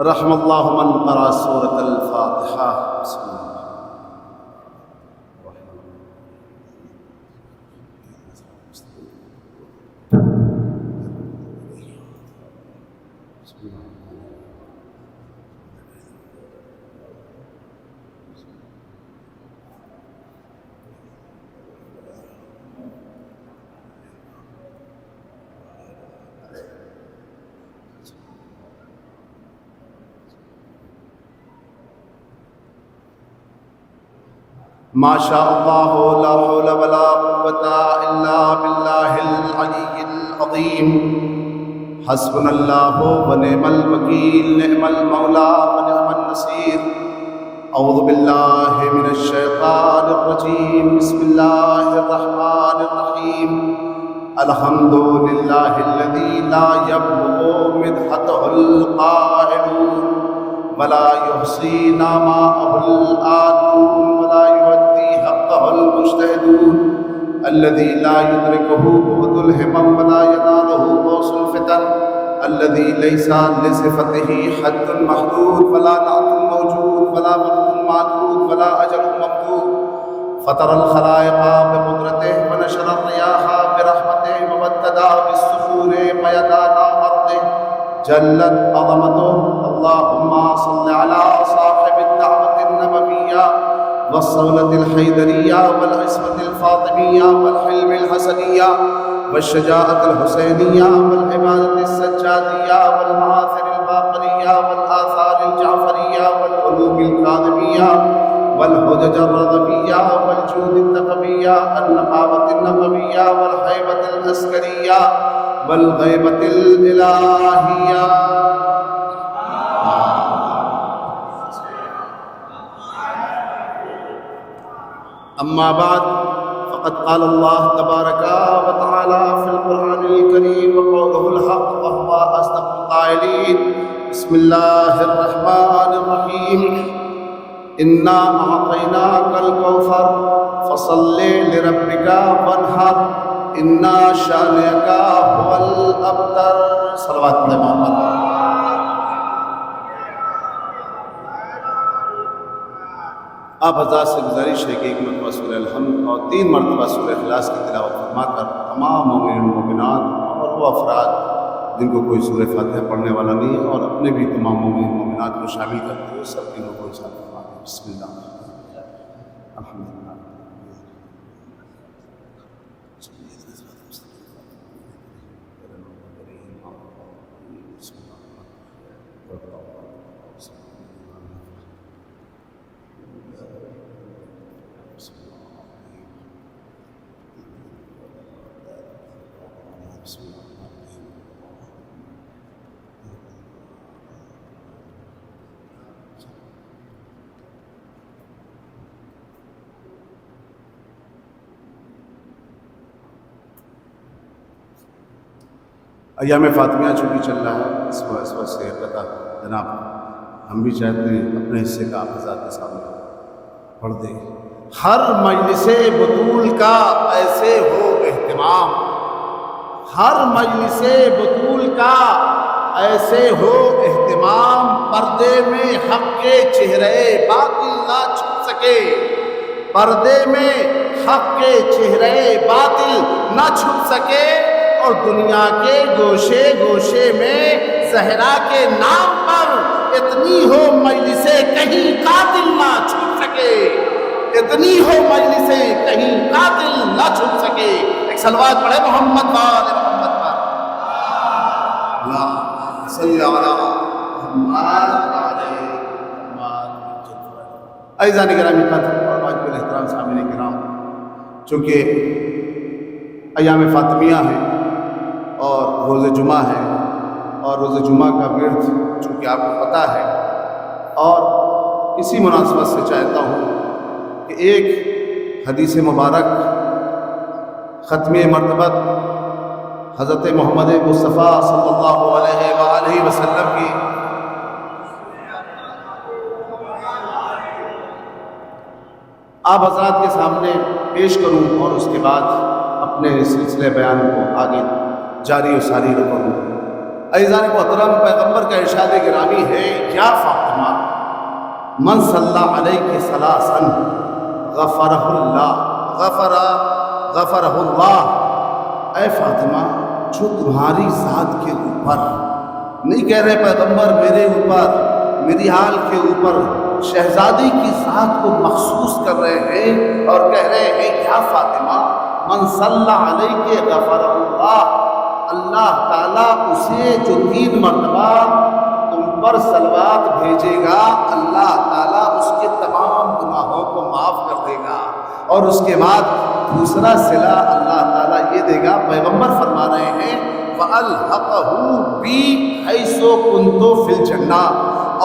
رحم اللہ من قرأ سورۃ الفاتحہ. بسم اللہ. ما شاء اللہ لا حول ولا قوة الا باللہ العلی العظیم. حسبنا اللہ ونعم الوکیل نعم المولا ونعم النصیر. اعوذ باللہ من الشیطان الرجیم. بسم اللہ الرحمن الرحیم. الحمد للہ الذی لا یبلغ مدحتہ القائلون ولا يحصي نعماءه الآتون ولا يؤدي حقه المجتهدون الذي لا يدركه بعد الهمم ولا يناله غوص الفتن الذي ليس لصفته حد محدود ولا نعت موجود ولا وقت معدود ولا أجل ممدود. فطر الخلائق بقدرته ونشر الرياح برحمته وابتدى بالصخور ميدان أرضه جلت عظمته. اللهم صل على صاحب الدعوة النبوية والصولة الحيدرية والعصمة الفاطمية والحلم الحسنية والشجاعة الحسينية والعبادة السجادية والمآثر الباقرية والآثار الجعفرية والعلوم الكاظمية والحجج الرضوية والجود التقوية النقابة النبوية والهيبة العسكرية والغيبة الإلهية. اما بعد فقد قال اللہ تبارک و تعالی فی القرآن الکریم وقوله الحق وهو اصدق القائلین. بسم اللہ الرحمن الرحیم. انا اعطیناک الکوثر فصل لربک وانحر ان شانئک هو الابتر. صلوات اللہ محمد. آپ حضرات سے گزارش ہے کہ ایک مرتبہ سورہ الحمد اور 3 مرتبہ سورہ اخلاص کی تلاوت فرما کر تمام مومنین و مومنات اور وہ افراد جن کو کوئی سورہ فاتحہ پڑھنے والا نہیں ہے اور اپنے بھی تمام مومنین و مومنات کو شامل کرتے ہوئے سب تینوں کو ارشاد فرما دیں. بسم اللہ الحمد للہ. ایام فاطمیہ چونکہ چل رہا ہے اس وجہ سے قطع جناب ہم بھی چاہتے ہیں اپنے حصے کا آپ حضرات کے سامنے پڑھ دیں. ہر مجلس بطول کا ایسے ہو اہتمام. ہر مجلس بطول کا ایسے ہو اہتمام. پردے میں حق کے چہرے باطل نہ چھپ سکے. پردے میں حق کے چہرے باطل نہ چھپ سکے اور دنیا کے گوشے گوشے میں زہرا کے نام پر اتنی ہو مجلسیں کہیں قاتل نہ چھپ سکے. اتنی ہو مجلسیں کہیں قاتل نہ چھپ سکے. ایک صلوات پڑھے محمد وآل محمد پر. اللہم صلی علی محمد وعلی محمد. اعزائے گرامی قدر اور واجب الاحترام سامعین کرام، چونکہ ایام فاطمیہ ہیں اور روز جمعہ ہے اور روز جمعہ کا ورد چونکہ آپ کو پتہ ہے، اور اسی مناسبت سے چاہتا ہوں کہ ایک حدیث مبارک ختم مرتبت حضرت محمد مصطفیٰ صلی اللہ علیہ وآلہ وسلم کی آپ حضرات کے سامنے پیش کروں اور اس کے بعد اپنے سلسلے بیان کو آگے جاری و ساری رکھوں. عزیزان محترم، پیغمبر کا ارشاد گرامی ہے، یا فاطمہ من صلی علیہ ثلاثا غفرہ اللہ، اے فاطمہ جو تمہاری ذات کے اوپر، نہیں کہہ رہے پیغمبر میرے اوپر، میری حال کے اوپر، شہزادی کی ذات کو مخصوص کر رہے ہیں اور کہہ رہے ہیں یا فاطمہ من صلی علیہ غفرہ اللہ، اللہ تعالیٰ اسے جو 3 مرتبہ تم پر صلوات بھیجے گا، اللہ تعالیٰ اس کے تمام گناہوں کو معاف کر دے گا، اور اس کے بعد دوسرا صلہ اللہ تعالیٰ یہ دے گا، پیغمبر فرما رہے ہیں وَأَلْحَقَهُ بِي حَيْثُ كُنتُ فِي الْجَنَّةِ،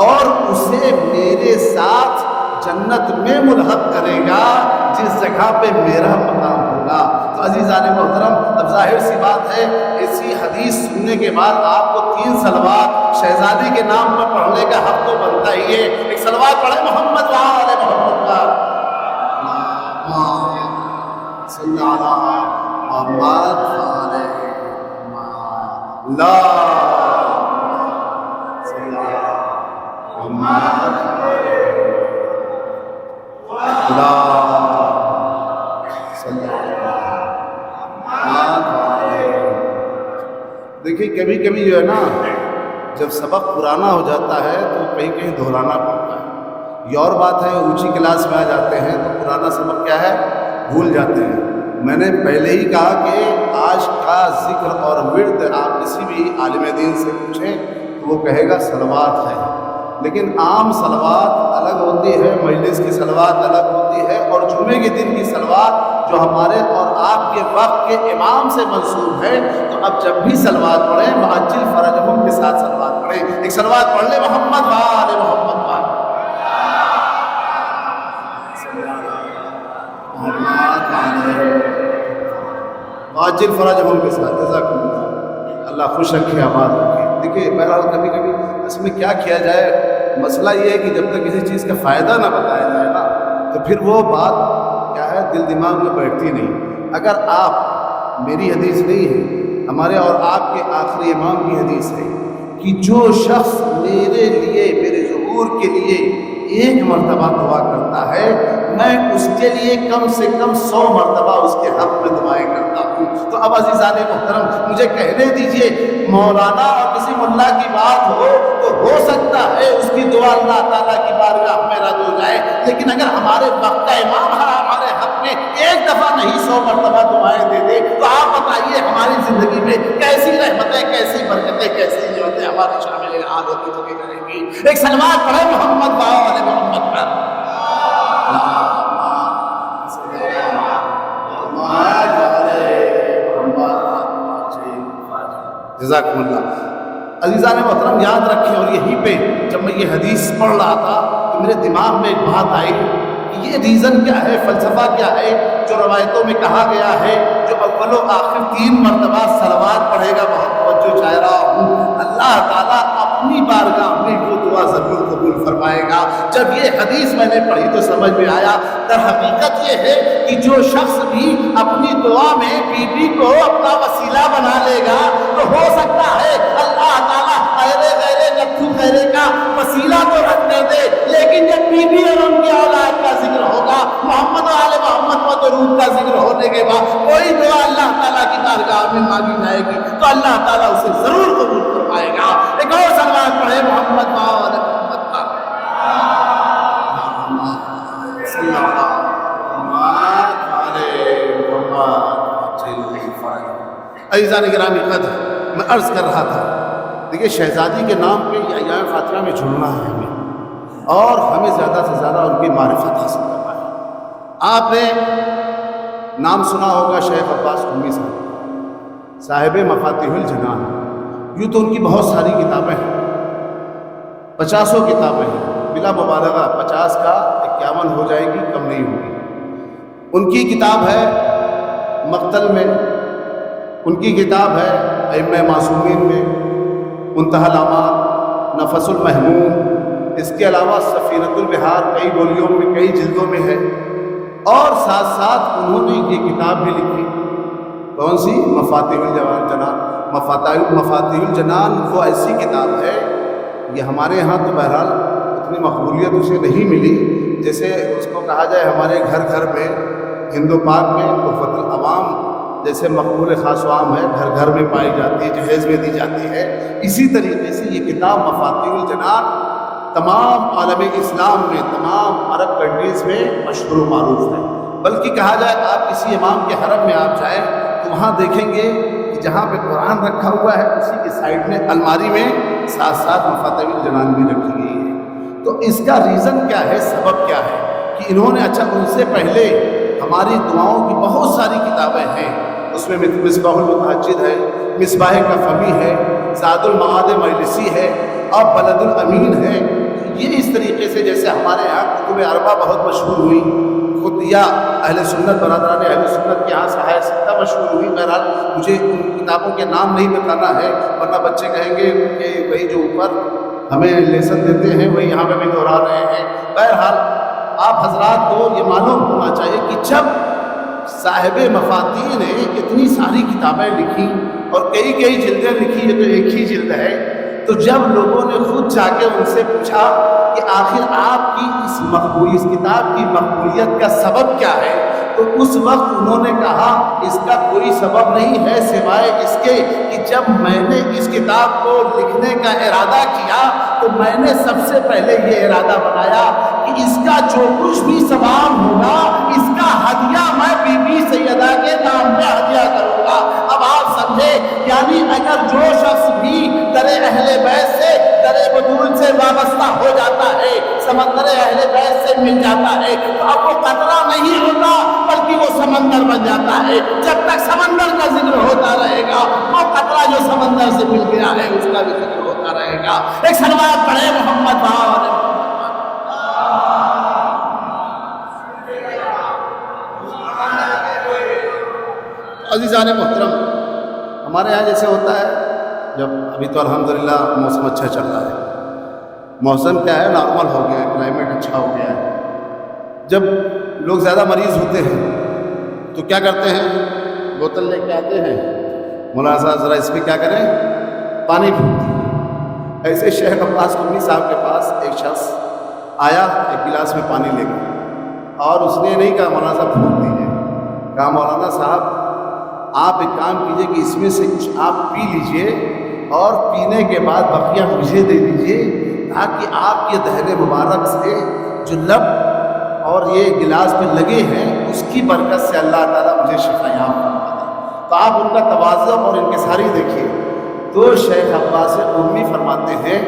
اور اسے میرے ساتھ جنت میں ملحق کرے گا جس جگہ پہ میرا مقام ہوگا۔ تو عزیزان محترم، اب ظاہر سی بات ہے ایسی حدیث سننے کے بعد آپ کو 3 صلوات شہزادی کے نام پر پڑھنے کا حق تو بنتا ہی ہے۔ ایک صلوات پڑھے محمد وعلى محمد پر، صلی اللہ محمد وعلى محمد، لا صلی اللہ محمد لا صلی اللہ محمد۔ دیکھیے کبھی کبھی جو ہے نا، جب سبق پرانا ہو جاتا ہے تو کہیں کہیں دہرانا پڑتا ہے۔ یہ اور بات ہے اونچی کلاس میں آ جاتے ہیں تو پرانا سبق کیا ہے بھول جاتے ہیں۔ میں نے پہلے ہی کہا کہ آج کا ذکر اور ورد آپ کسی بھی عالم دین سے پوچھیں تو وہ کہے گا صلوات ہے، لیکن عام صلوات الگ ہوتی ہے، مجلس کی صلوات الگ ہوتی ہے، اور جمعے کے دن کی صلوات جو ہمارے اور آپ کے وقت کے امام سے منسوب ہے۔ تو اب جب بھی صلوات پڑھیں وعجل فرجہم کے ساتھ صلوات پڑھیں۔ ایک صلوات پڑھ لیں محمد وعلى محمد وعلى وعجل فرجہم کے ساتھ، جزاکم اللہ، اللہ خوش رکھے آباد رکھے۔ دیکھیے بہرحال کبھی کبھی اس میں کیا کیا جائے، مسئلہ یہ ہے کہ جب تک کسی چیز کا فائدہ نہ بتایا جائے نا تو پھر وہ بات کیا ہے دل دماغ میں بیٹھتی نہیں۔ اگر آپ، میری حدیث نہیں ہے، ہمارے اور آپ کے آخری امام کی حدیث ہے کہ جو شخص میرے لیے، میرے ظہور کے لیے 1 مرتبہ دعا کرتا ہے، میں اس کے لیے کم سے کم 100 مرتبہ اس کے حق میں دعائیں کرتا ہوں۔ تو اب عزیزان محترم مجھے کہنے دیجئے، مولانا اور کسی ملا کی بات ہو سکتا ہے اس کی دعا اللہ تعالیٰ کی بارگاہ میں رد ہو جائے، لیکن اگر ہمارے وقت کا امام ہمارے حق میں 1 دفعہ نہیں 100 مرتبہ دعائیں دے دے تو آپ بتائیے ہماری زندگی میں کیسی رحمتیں، کیسی برکتیں، کیسی نعمتیں ہماری شامل حال ہوتی چلی رہیں گی۔ ایک صلوات پڑھے محمد وعلى محمد پر، جزاکم اللہ۔ عزیزان محترم یاد رکھیں، اور یہیں پہ جب میں یہ حدیث پڑھ رہا تھا تو میرے دماغ میں ایک بات آئی کہ یہ ریزن کیا ہے، فلسفہ کیا ہے جو روایتوں میں کہا گیا ہے جو اول و آخر 3 مرتبہ صلوات پڑھے گا، بہت توجہ چاہ رہا ہوں، اللہ تعالیٰ اپنی بارگاہ میں وہ دعا ضرور قبول فرمائے گا۔ جب یہ حدیث میں نے پڑھی تو سمجھ میں آیا در حقیقت یہ ہے کہ جو شخص بھی اپنی دعا میں بی بی کو اپنا وسیلہ بنا لے گا تو ہو سکتا ہے اللہ تعالیٰ غیرے نتھو غیرے کا وسیلہ تو رکھنے دے، لیکن جب بی بی اور ان کی اولاد کا ذکر ہوگا، محمد وعلى محمد و درود کا ذکر ہونے کے بعد کوئی دعا اللہ تعالیٰ کی بارگاہ میں مانگی جائے گی تو اللہ تعالیٰ اسے ضرور قبول فرمائے گا۔ ایک اور صلوات پڑھے محمد وعلى محمد پر، صلی اللہ عزیزان گرامی قدر، میں عرض کر رہا تھا دیکھیے شہزادی کے نام پہ یہ ایام فاطمہ میں جڑنا ہے ہمیں، اور ہمیں زیادہ سے زیادہ ان کی معرفت حاصل کرنا ہے۔ آپ نے نام سنا ہوگا شیخ عباس قمی صاحب مفاتیح الجنان، یوں تو ان کی بہت ساری کتابیں ہیں، 50 کتابیں ہیں، بلا مبالغہ 50 کا 51 ہو جائے گی، کم نہیں ہوگی۔ ان کی کتاب ہے مقتل میں، ان کی کتاب ہے ائمہ معصومین میں، منتہی الآمال، نفس المحموم، اس کے علاوہ سفینۃ البحار کئی بولیوں میں، کئی جلدوں میں ہے، اور ساتھ ساتھ انہوں نے یہ کتاب بھی لکھی، کون سی؟ مفاتیح الجنان۔ مفاتیح الجنان وہ ایسی کتاب ہے، یہ ہمارے ہاں تو بہرحال اتنی مقبولیت اسے نہیں ملی جیسے اس کو کہا جائے ہمارے گھر گھر میں ہند و پاک میں تحفۃ العوام جیسے مقبول خاص و عام ہے، گھر گھر میں پائی جاتی ہے، جہیز میں دی جاتی ہے، اسی طریقے سے یہ کتاب مفاتیح الجنان تمام عالم اسلام میں، تمام عرب کنٹریز میں مشہور و معروف ہے۔ بلکہ کہا جائے آپ کسی امام کے حرم میں آپ جائیں تو وہاں دیکھیں گے کہ جہاں پہ قرآن رکھا ہوا ہے اسی کے سائڈ میں الماری میں ساتھ ساتھ مفاتیح الجنان بھی رکھی گئی ہے۔ تو اس کا ریزن کیا ہے، سبب کیا ہے کہ انہوں نے ان سے پہلے ہماری دعاؤں کی بہت ساری کتابیں ہیں، اس میں مصباح المتحجد ہے، مصباح کفمی ہے، زاد المعاد مجلسی ہے اور بلد الامین ہے۔ یہ اس طریقے سے جیسے ہمارے یہاں کتب اربع بہت مشہور ہوئی، یا اہل سنت برادران اہل سنت کے یہاں سہایہ ستہ مشہور ہوئی۔ بہرحال مجھے ان کتابوں کے نام نہیں بتانا ہے ورنہ بچے کہیں گے کہ وہی جو اوپر ہمیں لیسن دیتے ہیں وہی یہاں پہ بھی دہرا رہے ہیں۔ بہرحال آپ حضرات کو یہ معلوم ہونا چاہیے کہ جب صاحب مفاتیح نے اتنی ساری کتابیں لکھی اور کئی جلدیں لکھی، یہ تو ایک ہی جلد ہے، تو جب لوگوں نے خود جا کے ان سے پوچھا کہ آخر آپ کی اس کتاب کی مقبولیت کا سبب کیا ہے، تو اس وقت انہوں نے کہا اس کا کوئی سبب نہیں ہے سوائے اس کے کہ جب میں نے اس کتاب کو لکھنے کا ارادہ کیا تو میں نے سب سے پہلے یہ ارادہ بنایا کہ اس کا جو کچھ بھی ثواب ہوگا اس کا ہدیہ میں بی بی سیدہ کے نام پہ ہدیہ کروں گا۔ اب آپ سمجھے، یعنی اگر جو شخص بھی در اہل بیت سے، در بطول سے وابستہ ہو جاتا ہے، سمندر اہل بیت سے مل جاتا ہے، تو اب وہ قطرہ نہیں ہوتا بلکہ وہ سمندر بن جاتا ہے۔ جب تک سمندر کا ذکر ہوتا رہے گا وہ قطرہ جو سمندر سے مل گیا ہے اس کا بھی ذکر ہوتا رہے گا۔ ایک صلوات پڑھے محمد باہر عزیزان محترم۔ ہمارے یہاں جیسے ہوتا ہے، جب ابھی تو الحمدللہ موسم اچھا چل رہا ہے، موسم کیا ہے نارمل ہو گیا ہے، کلائمیٹ اچھا ہو گیا ہے، جب لوگ زیادہ مریض ہوتے ہیں تو کیا کرتے ہیں، بوتل لے کے آتے ہیں، مولانا صاحب ذرا اس میں کیا کریں، پانی پھونکتے ہیں۔ ایسے شیخ عباس قمی صاحب کے پاس ایک شخص آیا ایک گلاس میں پانی لے کے، اور اس نے نہیں کہا مولانا صاحب پھونک دیجیے، کہا مولانا صاحب آپ ایک کام کیجئے کہ اس میں سے کچھ آپ پی لیجئے اور پینے کے بعد بقیہ مجھے دے دیجئے، تاکہ آپ کے دہن مبارک سے جو لب اور یہ گلاس پہ لگے ہیں اس کی برکت سے اللہ تعالیٰ مجھے شفا یاب فرما دے۔ تو آپ ان کا تواضع اور انکساری دیکھیے۔ تو شیخ عباس قمی فرماتے ہیں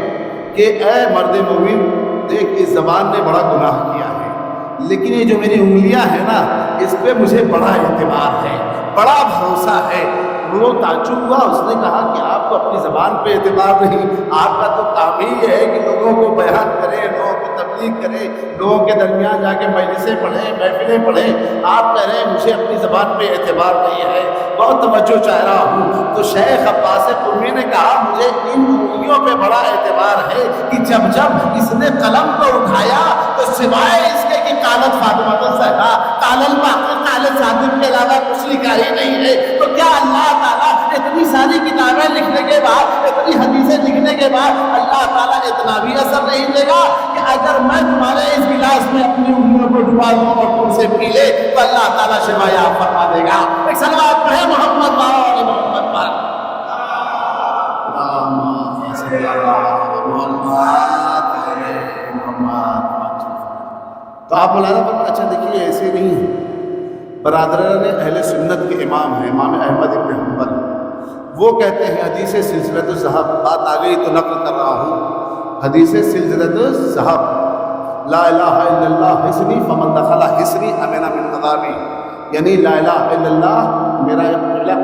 کہ اے مرد مومن، دیکھ اس زبان نے بڑا گناہ کیا ہے، لیکن یہ جو میری انگلیاں ہیں نا اس پہ مجھے بڑا اعتبار ہے، بڑا بھروسہ ہے۔ وہ تعجب ہوا، اس نے کہا کہ آپ کو اپنی زبان پہ اعتبار نہیں، آپ کا تو کام ہی ہے کہ لوگوں کو بیان کرے، لوگوں کو تبلیغ کرے، لوگوں کے درمیان جا کے مجلسیں پڑھیں، محفلیں پڑھیں۔ آپ کہہ رہے ہیں مجھے اپنی زبان پہ اعتبار نہیں ہے، بہت توجہ چاہ رہا ہوں۔ تو شیخ عباس قمی نے کہا مجھے ان انگلیوں پہ بڑا اعتبار ہے کہ جب اس نے قلم کو اٹھایا تو سوائے اس کے کہ قالت فاطمہ الزہرا، قال الباقر، قال صادق کے علاوہ کچھ لکھا ہی نہیں ہے۔ تو کیا اللہ تعالیٰ اتنی ساری کتابیں لکھنے کے بعد، اتنی حدیثیں لکھنے کے بعد اللہ تعالیٰ اتنا بھی اثر نہیں دے گا کہ اگر میں تمہارے اس گلاس میں اپنی انگلیوں کو ڈبا دوں اور تم سے پی لے تو اللہ تعالیٰ شفا یاب فرما دے گا؟ ایک صلوات پڑھے محمد محمد پر۔ تو آپ مولانا پر اچھا دیکھیے ایسے نہیں ہے، برادران اہل سنت کے امام ہیں امام احمد ابن حنبل، وہ کہتے ہیں حدیث سلسلۃ الذہب، بات آ گئی تو نقل کر رہا ہوں، حدیث سلسلۃ الذہب، لا الہ الا اللہ حسنی فمن دخل حسنی امن من عذابی، یعنی لا الہ الا اللہ میرا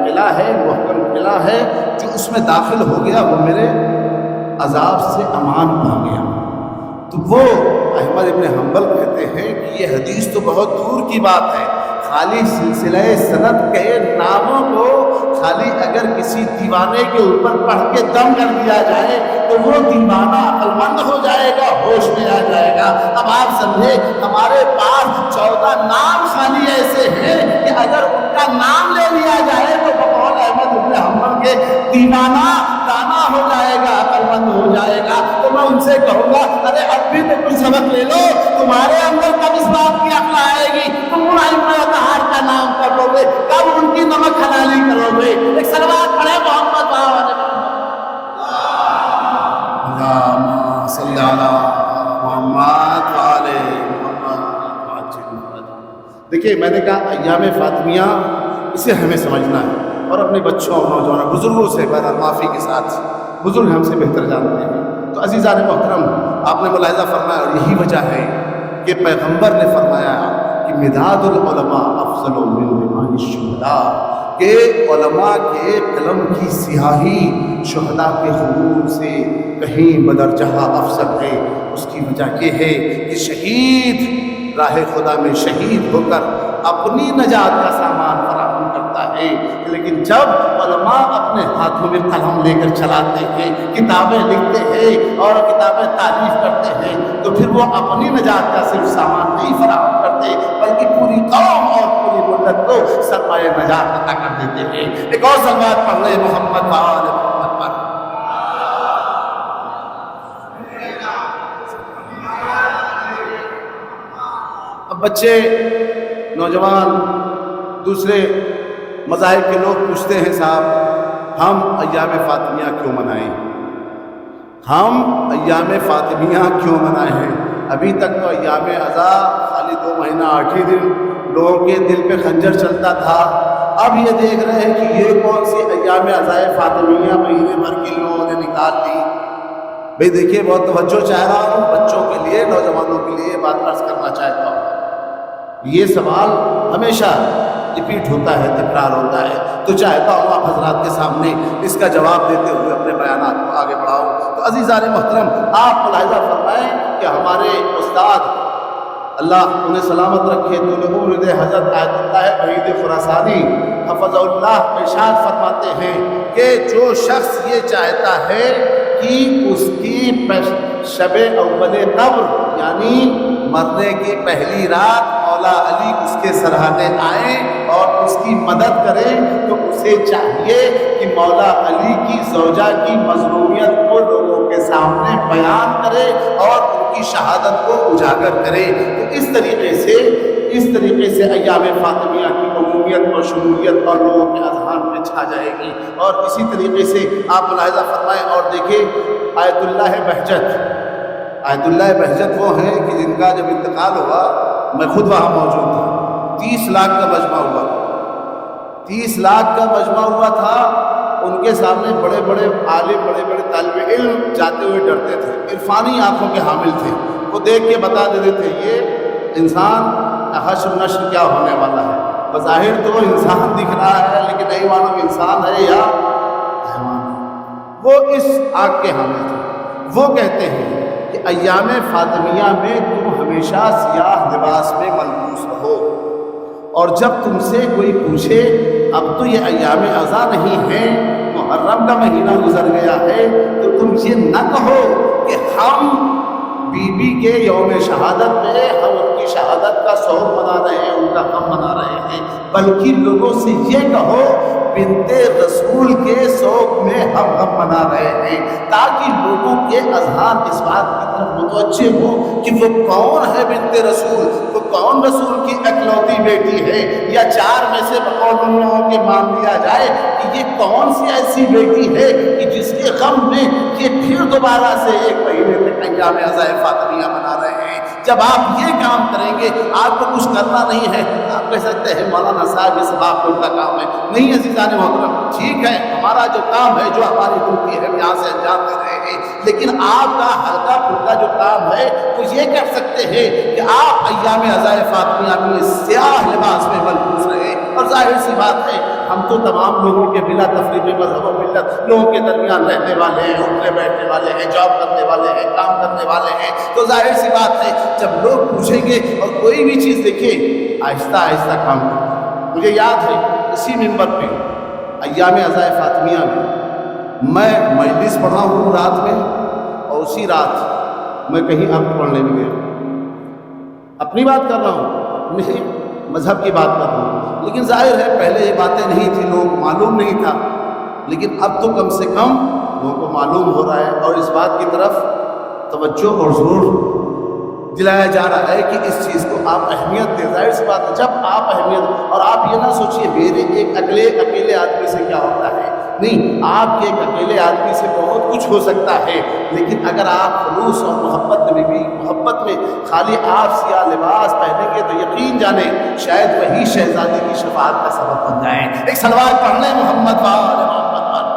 قلعہ ہے، محکم قلعہ ہے، جو اس میں داخل ہو گیا وہ میرے عذاب سے امان پا گیا۔ تو وہ احمد ابن حنبل کہتے ہیں کہ یہ حدیث تو بہت دور کی بات ہے، خالی سلسلہ سند کے ناموں کو خالی اگر کسی دیوانے کے اوپر پڑھ کے دم کر دیا جائے تو وہ دیوانہ عقل مند ہو جائے گا، ہوش میں آ جائے گا۔ اب آپ سمجھے ہمارے پاس 14 نام خالی ایسے ہیں کہ اگر ان کا نام لے لیا جائے تو بقول احمد ابن حنبل کے دیوانہ دانا ہو جائے گا، عقل مند ہو جائے گا، تو میں ان سے کہوں گا ارے اب بھی تو کچھ سبق لے لو، تمہارے اندر کب اس بات کی عقل آئے گی؟ تم ان ائمہ اطہار کا نام کرو گے، کب ان کی نمک حلالی کرو گے؟ ایک صلوات پڑھے محمد اللہم صلی علی محمد وعلی محمد۔ دیکھیے میں نے کہا ایام فاطمیہ اسے ہمیں سمجھنا ہے، اور اپنے بچوں اور نوجوانوں بزرگوں سے بہرحال معافی کے ساتھ، بزرگ ہم سے بہتر جانتے ہیں۔ تو عزیزان محترم، آپ نے ملاحظہ فرمایا، اور یہی وجہ ہے کہ پیغمبر نے فرمایا کہ مداد العلماء افضل من دماء الشہداء، کہ علماء کے قلم کی سیاہی شہداء کے خون سے کہیں بدرجہ افضل ہے۔ اس کی وجہ یہ ہے کہ شہید راہ خدا میں شہید ہو کر اپنی نجات کا سامان فراہم کرتا ہے، لیکن جب علماء اپنے ہاتھوں میں قلم لے کر چلاتے ہیں، کتابیں لکھتے ہیں اور کتابیں تالیف کرتے ہیں، تو پھر وہ اپنی نجات کا صرف سامان نہیں فراہم کرتے بلکہ پوری قوم اور پوری ملت کو سرمایہ نجات عطا کر دیتے ہیں۔ ایک اور صلوات پڑھ لیں محمد وآل محمد پر۔ اب بچے، نوجوان، دوسرے مذاہب کے لوگ پوچھتے ہیں صاحب ہم ایام فاطمیہ کیوں منائیں؟ ہم ایام فاطمیہ کیوں منائے ہیں؟ ابھی تک تو ایام عزا خالی 2 مہینہ 8 ہی دن لوگوں کے دل پہ خنجر چلتا تھا، اب یہ دیکھ رہے ہیں کہ یہ کون سی ایام عزائے فاطمیہ مہینے بھر کی لوگوں نے نکال لی۔ بھئی دیکھیے بہت توجہ چاہ رہا ہوں، بچوں کے لیے، نوجوانوں کے لیے بات عرض کرنا چاہتا ہوں۔ یہ سوال ہمیشہ ریپیٹ ہوتا ہے، تکرار ہوتا ہے، تو چاہتا ہوں آپ حضرات کے سامنے اس کا جواب دیتے ہوئے اپنے بیانات کو آگے بڑھاؤں۔ تو عزیزان محترم، آپ ملاحظہ فرمائیں کہ ہمارے استاد اللہ انہیں سلامت رکھے، طول عمر دے، حضرت آیت اللہ وحید خراسانی حفظ اللہ ارشاد فرماتے ہیں کہ جو شخص یہ چاہتا ہے کہ اس کی شب اول قبر یعنی مرنے کی پہلی رات مولا علی اس کے سرحانے آئیں اور اس کی مدد کریں، تو اسے چاہیے کہ مولا علی کی زوجہ کی مظلومیت کو لوگوں کے سامنے بیان کرے اور ان کی شہادت کو اجاگر کرے۔ تو اس طریقے سے ایام فاطمیہ کی عمومیت اور شمولیت اور لوگوں کے اذہان پہ چھا جائے گی۔ اور اسی طریقے سے آپ ملاحظہ فرمائیں اور دیکھیں آیت اللہ بہجت وہ ہیں کہ جن کا جب انتقال ہوا میں خود وہاں موجود تھا، 30 لاکھ کا مجمع ہوا تھا، 30 لاکھ کا مجمع ہوا تھا۔ ان کے سامنے بڑے بڑے عالم، بڑے بڑے طالب علم جاتے ہوئے ڈرتے تھے، عرفانی آنکھوں کے حامل تھے، وہ دیکھ کے بتا دیتے تھے یہ انسان حشر نشر کیا ہونے والا ہے۔ بظاہر تو وہ انسان دکھ رہا ہے لیکن نہیں معلوم انسان ہے یا حیوان ہے۔ وہ اس آگ کے حامل تھے۔ وہ کہتے ہیں کہ ایام فاطمیہ میں تم ہمیشہ سیاہ لباس میں ملبوس رہو، اور جب تم سے کوئی پوچھے اب تو یہ ایام عزا نہیں ہے، محرم کا مہینہ گزر گیا ہے، تو تم یہ نہ کہو کہ ہم بی بی کے یوم شہادت پہ ہم ان کی شہادت کا سوگ منا رہے ہیں، ان کا غم منا رہے ہیں، بلکہ لوگوں سے یہ کہو بنت رسول کے سوگ میں ہم غم منا رہے ہیں، تاکہ لوگوں کے اذہان اس بات کی طرف متوجہ ہو کہ وہ کون ہے بنت رسول، وہ کون رسول کی اکلوتی بیٹی ہے، یا 4 میں سے بقول ان لوگوں کے مان لیا جائے کہ یہ کون سی ایسی بیٹی ہے کہ جس کے غم میں یہ پھر دوبارہ سے 1 مہینے تک ایام عزائے فاطمیہ منا رہے ہیں۔ جب آپ یہ کام کریں گے، آپ کو کچھ کرنا نہیں ہے، آپ کہہ سکتے ہیں مولانا صاحب یہ سب آپ لوگ کا کام ہے۔ نہیں عزیزان محترم، ٹھیک ہے ہمارا جو کام ہے، جو ہماری ڈیوٹی ہے، ہم یہاں سے انجام دے رہے ہیں، لیکن آپ کا ہلکا پھلکا جو کام ہے وہ یہ کر سکتے ہیں کہ آپ ایام عزائے فاطمیہ میں سیاہ لباس میں ملبوس رہے۔ اور ظاہر سی بات ہے ہم تو تمام لوگوں کے بلا تفریق مذہب و ملت لوگوں کے درمیان رہنے والے ہیں، اٹھنے بیٹھنے والے ہیں، جاب کرنے والے ہیں، کام کرنے والے ہیں، تو ظاہر سی بات ہے جب لوگ پوچھیں گے اور کوئی بھی چیز دیکھیں آہستہ آہستہ کام کریں۔ مجھے یاد ہے اسی منبر پہ ایام عزائے فاطمیہ میں مجلس پڑھا ہوں رات میں، اور اسی رات میں کہیں عقد پڑھنے بھی گیا۔ اپنی بات کر رہا ہوں، اپنے مذہب کی بات کر رہا ہوں، لیکن ظاہر ہے پہلے یہ باتیں نہیں تھی، لوگ معلوم نہیں تھا، لیکن اب تو کم سے کم لوگوں کو معلوم ہو رہا ہے اور اس بات کی طرف توجہ اور زور دلایا جا رہا ہے کہ اس چیز کو آپ اہمیت دیں۔ ظاہر سی بات ہے جب آپ اہمیت، اور آپ یہ نہ سوچئے میرے ایک اکیلے آدمی سے کیا ہوتا ہے، نہیں، آپ کے ایک اکیلے آدمی سے بہت کچھ ہو سکتا ہے، لیکن اگر آپ خلوص اور محبت میں خالی آپ سیاہ لباس پہنیں گے تو یقین جانیں شاید وہی شہزادی کی شفاعت کا سبب بن جائیں۔ ایک صلوات پڑھ لیں محمد وآل محمد پر۔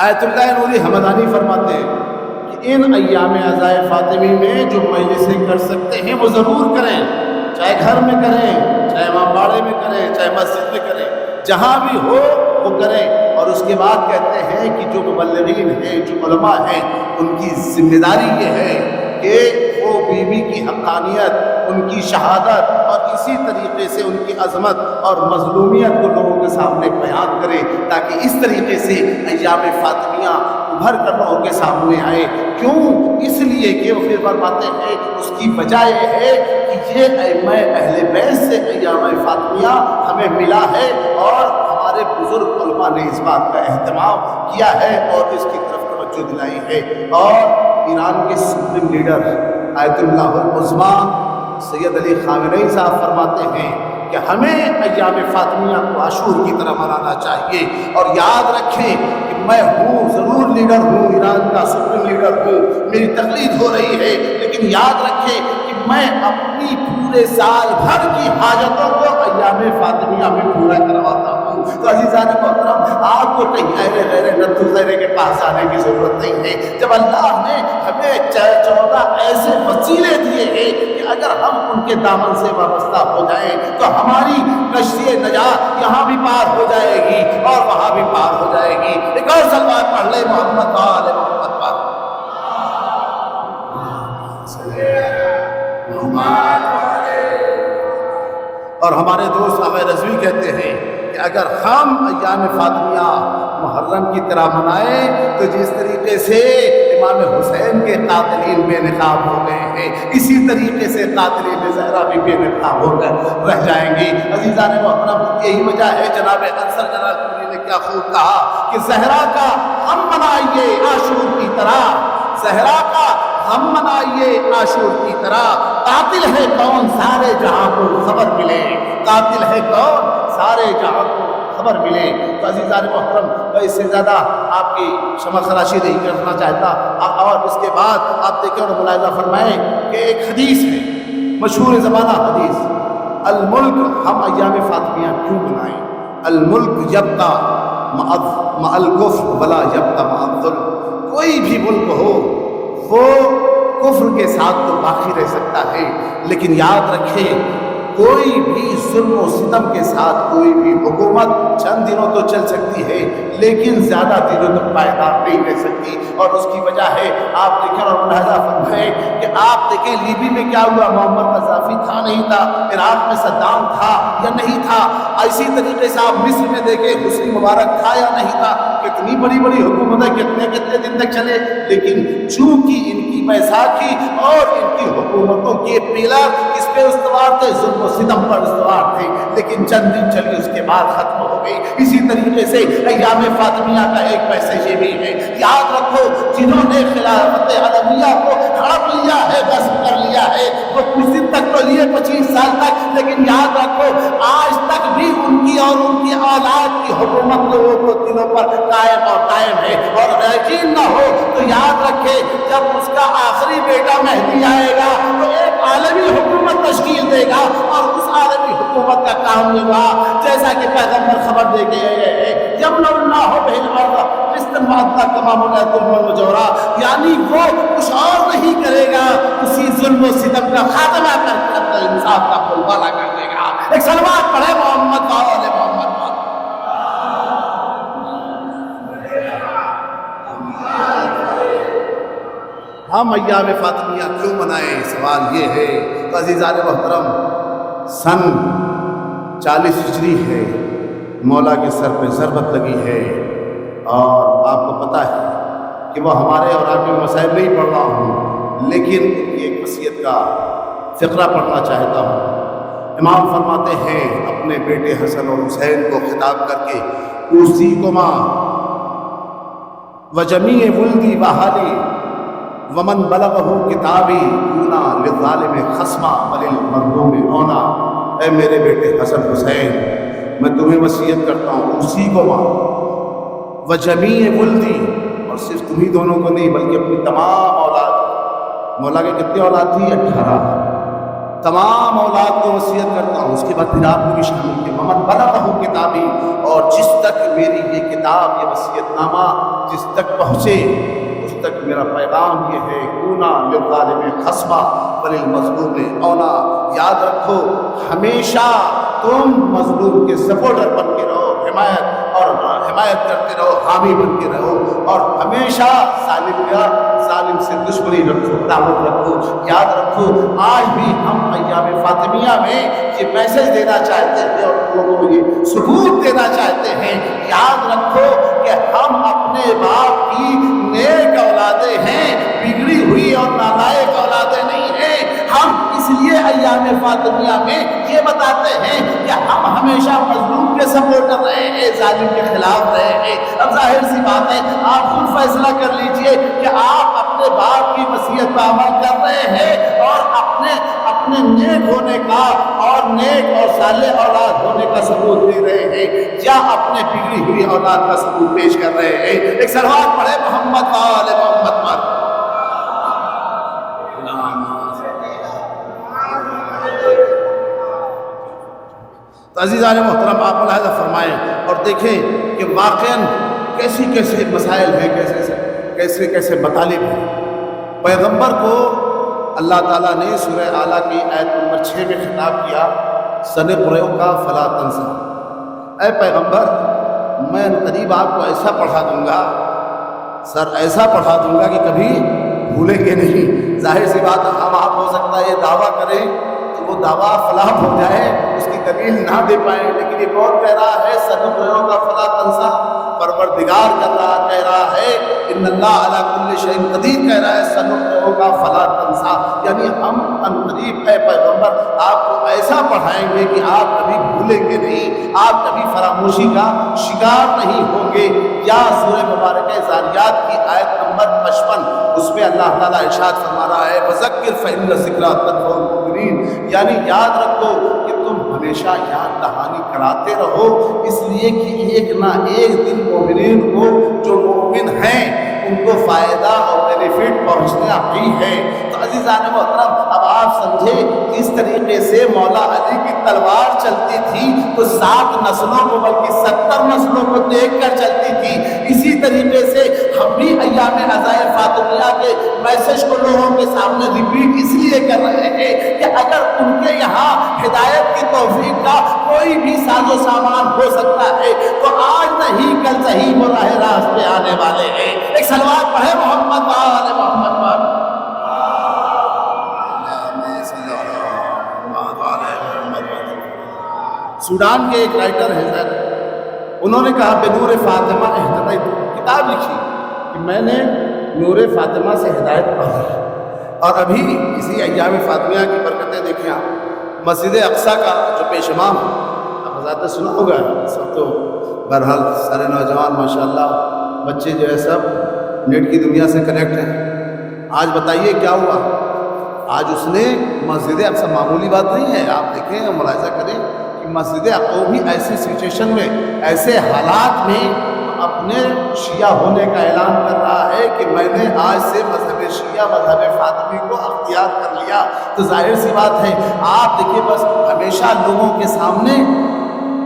آیت اللہ نوری حمدانی فرماتے ہیں کہ ان ایام عزائے فاطمی میں جو مجلسیں کر سکتے ہیں وہ ضرور کریں، چاہے گھر میں کریں، چاہے امام باڑے میں کریں، چاہے مسجد میں کریں، جہاں بھی ہو وہ کریں۔ اور اس کے بعد کہتے ہیں کہ جو مبلغین ہیں، جو علماء ہیں، ان کی ذمہ داری یہ ہے کہ وہ بیوی کی حقانیت، ان کی شہادت اور اسی طریقے سے ان کی عظمت اور مظلومیت کو لوگوں کے سامنے بیان کرے، تاکہ اس طریقے سے ایام فاطمیہ ابھر کر لوگوں کے سامنے آئے۔ کیوں؟ اس لیے کہ وہ پھر فرماتے ہیں اس کی وجہ یہ ہے کہ یہ ائمہ اہل بیت سے ایام فاطمیہ ہمیں ملا ہے اور ہمارے بزرگ علماء نے اس بات کا اہتمام کیا ہے اور اس کی طرف توجہ دلائی ہے۔ اور ایران کے سپریم لیڈر آیت اللہ العظمیٰ سید علی خامنئی صاحب فرماتے ہیں کہ ہمیں ایام فاطمیہ کو عاشور کی طرح منانا چاہیے، اور یاد رکھیں کہ میں ہوں، ضرور لیڈر ہوں، ایران کا سپریم لیڈر ہوں، میری تقلید ہو رہی ہے، لیکن یاد رکھیں کہ میں اپنی پورے سال بھر کی حاجتوں کو ایام فاطمیہ میں پورا کرواتا ہوں۔ تو عزیزان محترم، آپ کو کہیں غیر نتو خیرے کے پاس آنے کی ضرورت نہیں ہے۔ جب اللہ نے ہمیں 14 ایسے وسیلے دیے ہیں کہ اگر ہم ان کے دامن سے وابستہ ہو جائیں تو ہماری کشتی نجات یہاں بھی پار ہو جائے گی اور وہاں بھی پار ہو جائے گی۔ ایک اور صلوات پڑھ لے محمد وآل محمد پر۔ اور ہمارے دوست آغا رضوی کہتے ہیں کہ اگر ہم ایام فاطمیہ محرم کی طرح منائیں تو جس طریقے سے امام حسین کے قاتلین بے نقاب ہو گئے ہیں، اسی طریقے سے قاتلین زہرا بھی بے نقاب ہو کر رہ جائیں گی۔ عزیزان محترم، یہی وجہ ہے جناب انصر جلال پوری نے کیا خوب کہا کہ زہرا کا ہم منائیے عاشور کی طرح، زہرا کا ہم منائیے عاشور کی طرح، قاتل ہے کون سارے جہاں کو خبر ملے، قاتل ہے کون سارے جہاں کو خبر ملے۔ تو عزیزان محترم، میں اس سے زیادہ آپ کی شمع خراشی نہیں کرنا چاہتا، اور اس کے بعد آپ دیکھیں اور ملاحظہ فرمائیں کہ ایک حدیث ہے، مشہور زمانہ حدیث، الملک، ہم ایام فاطمیہ کیوں منائیں؟ الملک یبقی مع الکفر ولا یبقی مع الظلم، کوئی بھی ملک ہو وہ کفر کے ساتھ تو باقی رہ سکتا ہے، لیکن یاد رکھیں کوئی بھی ظلم و ستم کے ساتھ کوئی بھی حکومت چند دنوں تو چل سکتی ہے لیکن زیادہ دنوں تک پائیدار نہیں رہ سکتی۔ اور اس کی وجہ ہے، آپ دیکھیں اور ملاحظہ فرمائیں کہ آپ دیکھیں لیبی میں کیا ہوا، معمر قذافی تھا نہیں تھا، عراق میں صدام تھا یا نہیں تھا، اسی طریقے سے آپ مصر میں دیکھیں حسنی مبارک تھا یا نہیں تھا، کتنی بڑی بڑی حکومتیں کتنے دن تک چلے، لیکن چونکہ ان کی بیساکھی اور ان کی حکومتوں کے پیلر اس پہ استوار تھے، ظلم و ستم پر استوار تھے، لیکن چند دن چلی اس کے بعد ختم ہو گئی۔ اسی طریقے سے ایام فاطمیہ کا ایک میسج یہ بھی ہے، یاد رکھو جنہوں نے خلافت علویہ کو ہڑپ لیا ہے، غصب کر لیا ہے، وہ کچھ دن تک تو لیے 25 سال تک، لیکن یاد رکھو آج تک بھی ان کی اور ان کی اولاد کی حکومت لوگوں کو دلوں پر قائم ہے۔ اور یقین نہ ہو تو یاد رکھے جب اس کا آخری بیٹا مہدی آئے گا تو ایک عالمی حکومت تشکیل دے گا، اور اس عالمی حکومت کا کام یہ ہوا جیسا کہ پیغمبر خبر دے کے گئے، یمنع اللہ بہ الارض استمعت تمام الظلم والجورا، یعنی وہ کچھ اور نہیں کرے گا، اسی ظلم و ستم کا خاتمہ کر کے انصاف کا پل والا کر دے گا۔ ایک صلوات پڑھے محمد وآل محمد۔ ہم ایام فاطمیہ کیوں منائیں؟ سوال یہ ہے تو عزیزان محترم سن 40 ہجری ہے، مولا کے سر پہ ضربت لگی ہے، اور آپ کو پتہ ہے کہ وہ ہمارے اور آپ کے مسائل نہیں پڑھ رہا ہوں، لیکن ان کی ایک وصیت کا فقرہ پڑھنا چاہتا ہوں۔ امام فرماتے ہیں اپنے بیٹے حسن اور حسین کو خطاب کر کے، اوصیکما وجمیع ولدی وحالی ومن بلغہ کتابی کونا للظالم خصما وللمظلوم اونا۔ اے میرے بیٹے حسن حسین، میں تمہیں وصیت کرتا ہوں، اوصیکما وجمیع ولدی، اور صرف تمہیں دونوں کو نہیں بلکہ اپنی تمام اولاد، مولا کے کتنی اولاد تھی؟ 18، تمام اولاد کو وصیت کرتا ہوں۔ اس کے بعد پھر آپ کو بھی شامل کیا، ومن بلغہ کتابی، اور جس تک میری یہ کتاب، یہ وصیت نامہ جس تک پہنچے، اس تک میرا پیغام یہ ہے، کونا للظالم خصما وللمظلوم اونا۔ یاد رکھو ہمیشہ تم مظلوم کے سپورٹر بن کے رہو، حمایت کرتے رہو، حامی بن کے رہو، اور ہمیشہ ظالم سے دشمنی رکھو، عداوت رکھو۔ یاد رکھو آج بھی ہم ایام فاطمیہ میں یہ میسج دینا چاہتے ہیں اور لوگوں کو یہ ثبوت دینا چاہتے ہیں، یاد رکھو کہ ہم اپنے باپ کی نیک اولادیں ہیں، بگڑی ہوئی اور نالائق اولادیں نہیں ہیں۔ ہم اس لیے ایام فاطمیہ میں یہ بتاتے ہیں کہ ہم ہمیشہ مظلوم کے سپورٹر رہے ہیں، ظالم کے خلاف رہے ہیں۔ اب ظاہر سی بات ہے، آپ خود فیصلہ کر لیجئے کہ آپ اپنے باپ کی وصیت پر عمل کر رہے ہیں اور اپنے نیک ہونے کا اور نیک اور صالح اولاد ہونے کا ثبوت دے رہے ہیں، یا اپنے بگڑی ہوئی اولاد کا ثبوت پیش کر رہے ہیں۔ ایک صلوات پڑھے محمد وآل محمد پر۔ تو عزیزان محترم آپ ملاحظہ فرمائیں اور دیکھیں کہ واقعاً کیسے کیسے مسائل ہیں، کیسے کیسے مطالب ہیں۔ پیغمبر کو اللہ تعالیٰ نے سورہ اعلیٰ کی آیت نمبر 6 میں خطاب کیا، سنقرئک فلا تنسیٰ۔ اے پیغمبر، میں قریب آپ کو ایسا پڑھا دوں گا، ایسا پڑھا دوں گا کہ کبھی بھولیں گے نہیں۔ ظاہر سی بات ہم آپ ہو سکتا ہے یہ دعویٰ کریں تو وہ دعویٰ فلاح ہو جائے، اس کی دلیل نہ دے پائیں، لیکن یہ کون کہہ رہا ہے؟ سنقرئک فلا تنسیٰ، پروردگار کہہ رہا ہے، ان اللہ علی کل شیء قدیر کہہ رہا ہے، سنقرئک فلا تنسیٰ، یعنی ہم عنقریب اے پیغمبر آپ کو ایسا پڑھائیں گے کہ آپ کبھی بھولیں گے نہیں، آپ کبھی فراموشی کا شکار نہیں ہوں گے۔ یا سورہ مبارکہ ذاریات کی آیت نمبر 55، اس میں اللہ تعالیٰ ارشاد فرما رہا ہے، وذکر فإن الذکریٰ تنفع المؤمنین، یعنی یاد رکھو کہ تم ہمیشہ یاد دہانی کراتے رہو، اس لیے کہ ایک نہ ایک دن مومنین کو، جو مومن ہیں ان کو فائدہ اور بینیفٹ پہنچنا ہی ہے۔ تو عزیزان محترم اب آپ سمجھے جس طریقے سے مولا علی کی تلوار چلتی تھی تو 7 نسلوں کو بلکہ 70 نسلوں کو دیکھ کر چلتی تھی، اسی طریقے سے ہم بھی ایام عزائے فاطمیہ کے میسج کو لوگوں کے سامنے ریپیٹ اس لیے کر رہے ہیں کہ اگر ان کے یہاں ہدایت کی توفیق کا کوئی بھی ساز و سامان ہو سکتا ہے تو آج نہیں کل صحیح وہ راہ راست پہ آنے والے ہیں۔ ایک صلوات پڑھے محمد وآل محمد پر۔ سوڈان کے ایک رائٹر ہیں سر، انہوں نے کہا بنور فاطمہ اہتدیت، کتاب لکھی کہ میں نے نور فاطمہ سے ہدایت پائی، اور ابھی اسی ایام فاطمیہ کی برکتیں دیکھیں آپ، مسجد اقصیٰ کا جو پیش امام ہے، آپ حضرات سنا ہوگا، اس وقت تو بہرحال سارے نوجوان ماشاءاللہ بچے جو ہے سب نیٹ کی دنیا سے کنیکٹ ہیں۔ آج بتائیے کیا ہوا، آج اس نے مسجد اقصیٰ، معمولی بات نہیں ہے، آپ دیکھیں اور ملاحظہ کریں کہ مسجد اقصیٰ بھی ایسی سچویشن میں، ایسے حالات میں اپنے شیعہ ہونے کا اعلان کر رہا ہے کہ میں نے آج سے مذہب شیعہ، مذہب فاطمی کو اختیار کر لیا۔ تو ظاہر سی بات ہے، آپ دیکھیے بس ہمیشہ لوگوں کے سامنے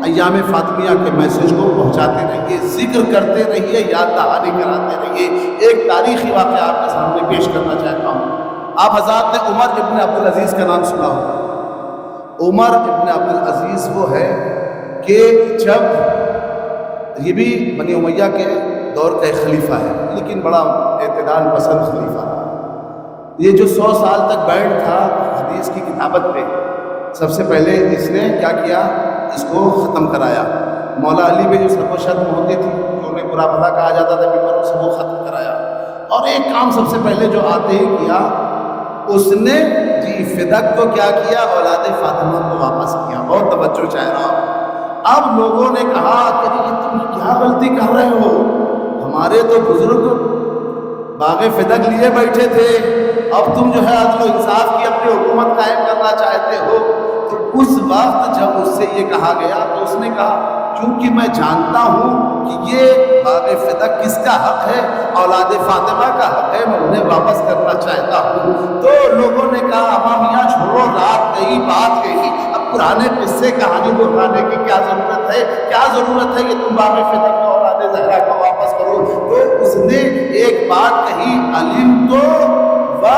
ایام فاطمیہ کے میسج کو پہنچاتے رہیے، ذکر کرتے رہیے، یاد دہانی کراتے رہیے۔ ایک تاریخی واقعہ آپ کے سامنے پیش کرنا چاہتا ہوں۔ آپ حضرات نے عمر ابن عبدالعزیز کا نام سنا ہوگا۔ عمر ابن عبدالعزیز وہ ہے کہ جب یہ بھی بنی امیہ کے دور کا ایک خلیفہ ہے، لیکن بڑا اعتدال پسند خلیفہ، یہ جو 100 سال تک بیٹھ تھا حدیث کی کتابت پہ، سب سے پہلے اس نے کیا کیا؟ اس کو ختم کرایا۔ مولا علی پہ جو سب و شتم ہوتی تھی، جو انہیں برا بھلا کہا جاتا تھا ممبروں سے، وہ ختم کرایا۔ اور ایک کام سب سے پہلے جو آتے ہی کیا، اس نے جی فدق کو کیا کیا؟ اولاد فاطمہ کو واپس کیا۔ بہت توجہ چاہ رہا ہوں۔ اب لوگوں نے کہا کہ یہ تم کیا غلطی کر رہے ہو؟ ہمارے تو بزرگ باغ فدق لیے بیٹھے تھے، اب تم جو ہے عدل و انصاف کی اپنی حکومت قائم کرنا چاہتے ہو۔ تو اس وقت جب اس سے یہ کہا گیا تو اس نے کہا کیونکہ میں جانتا ہوں کہ یہ باغ فدق کس کا حق ہے؟ اولاد فاطمہ کا حق ہے، میں انہیں واپس کرنا چاہتا ہوں۔ تو لوگوں نے کہا اماں میاں چھوڑو، رات گئی بات گئی، اب پرانے قصے کہانی دہرانے کی کیا ضرورت ہے؟ کیا ضرورت ہے کہ تم باغ فدق کو اولاد زہرا کو واپس کرو؟ تو اس نے ایک بات کہی، علم تو و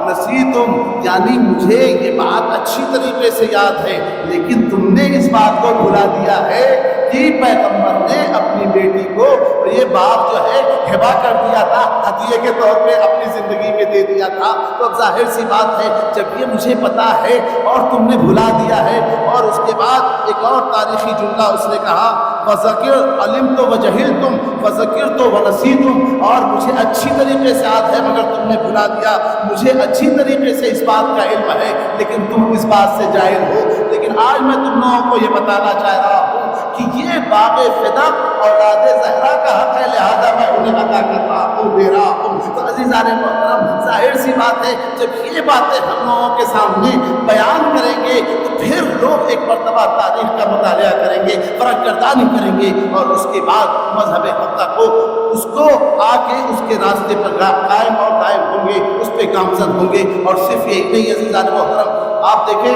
نسیتم، یعنی مجھے یہ بات اچھی طریقے سے یاد ہے، لیکن تم نے اس بات کو بھلا دیا ہے کہ پیغمبر نے اپنی بیٹی کو یہ باغ جو ہے ہبا کر دیا تھا، ہدیے کے طور پہ اپنی زندگی میں دے دیا تھا۔ تو اب ظاہر سی بات ہے جب یہ مجھے پتا ہے اور تم نے بھلا دیا ہے۔ اور اس کے بعد ایک اور تاریخی جملہ اس نے کہا، فذکر علمت وجہلتم فذکرت ونسیتم، اور مجھے اچھی طریقے سے یاد ہے مگر تم نے بھلا دیا، مجھے اچھی طریقے سے اس بات کا علم ہے لیکن تم اس بات سے جاہل ہو۔ لیکن آج میں تم لوگوں کو یہ بتانا چاہ رہا ہوں کہ یہ باغ فدق اولاد زہرا کا حق ہے، لہذا میں انہیں عطا کر رہا ہوں، دے رہا ہوں۔ تو عزیزان محترم، ظاہر سی بات ہے جب یہ باتیں ہم لوگوں کے سامنے بیان کریں گے تو پھر لوگ ایک مرتبہ تاریخ کا مطالعہ کریں گے، فرق گردانی کریں گے، اور اس کے بعد مذہب حق کو اس کو آ کے اس کے راستے پر قائم اور دائم ہوں گے، اس پہ گامزن ہوں گے۔ اور صرف یہی نہیں عزیزان محترم، آپ دیکھیں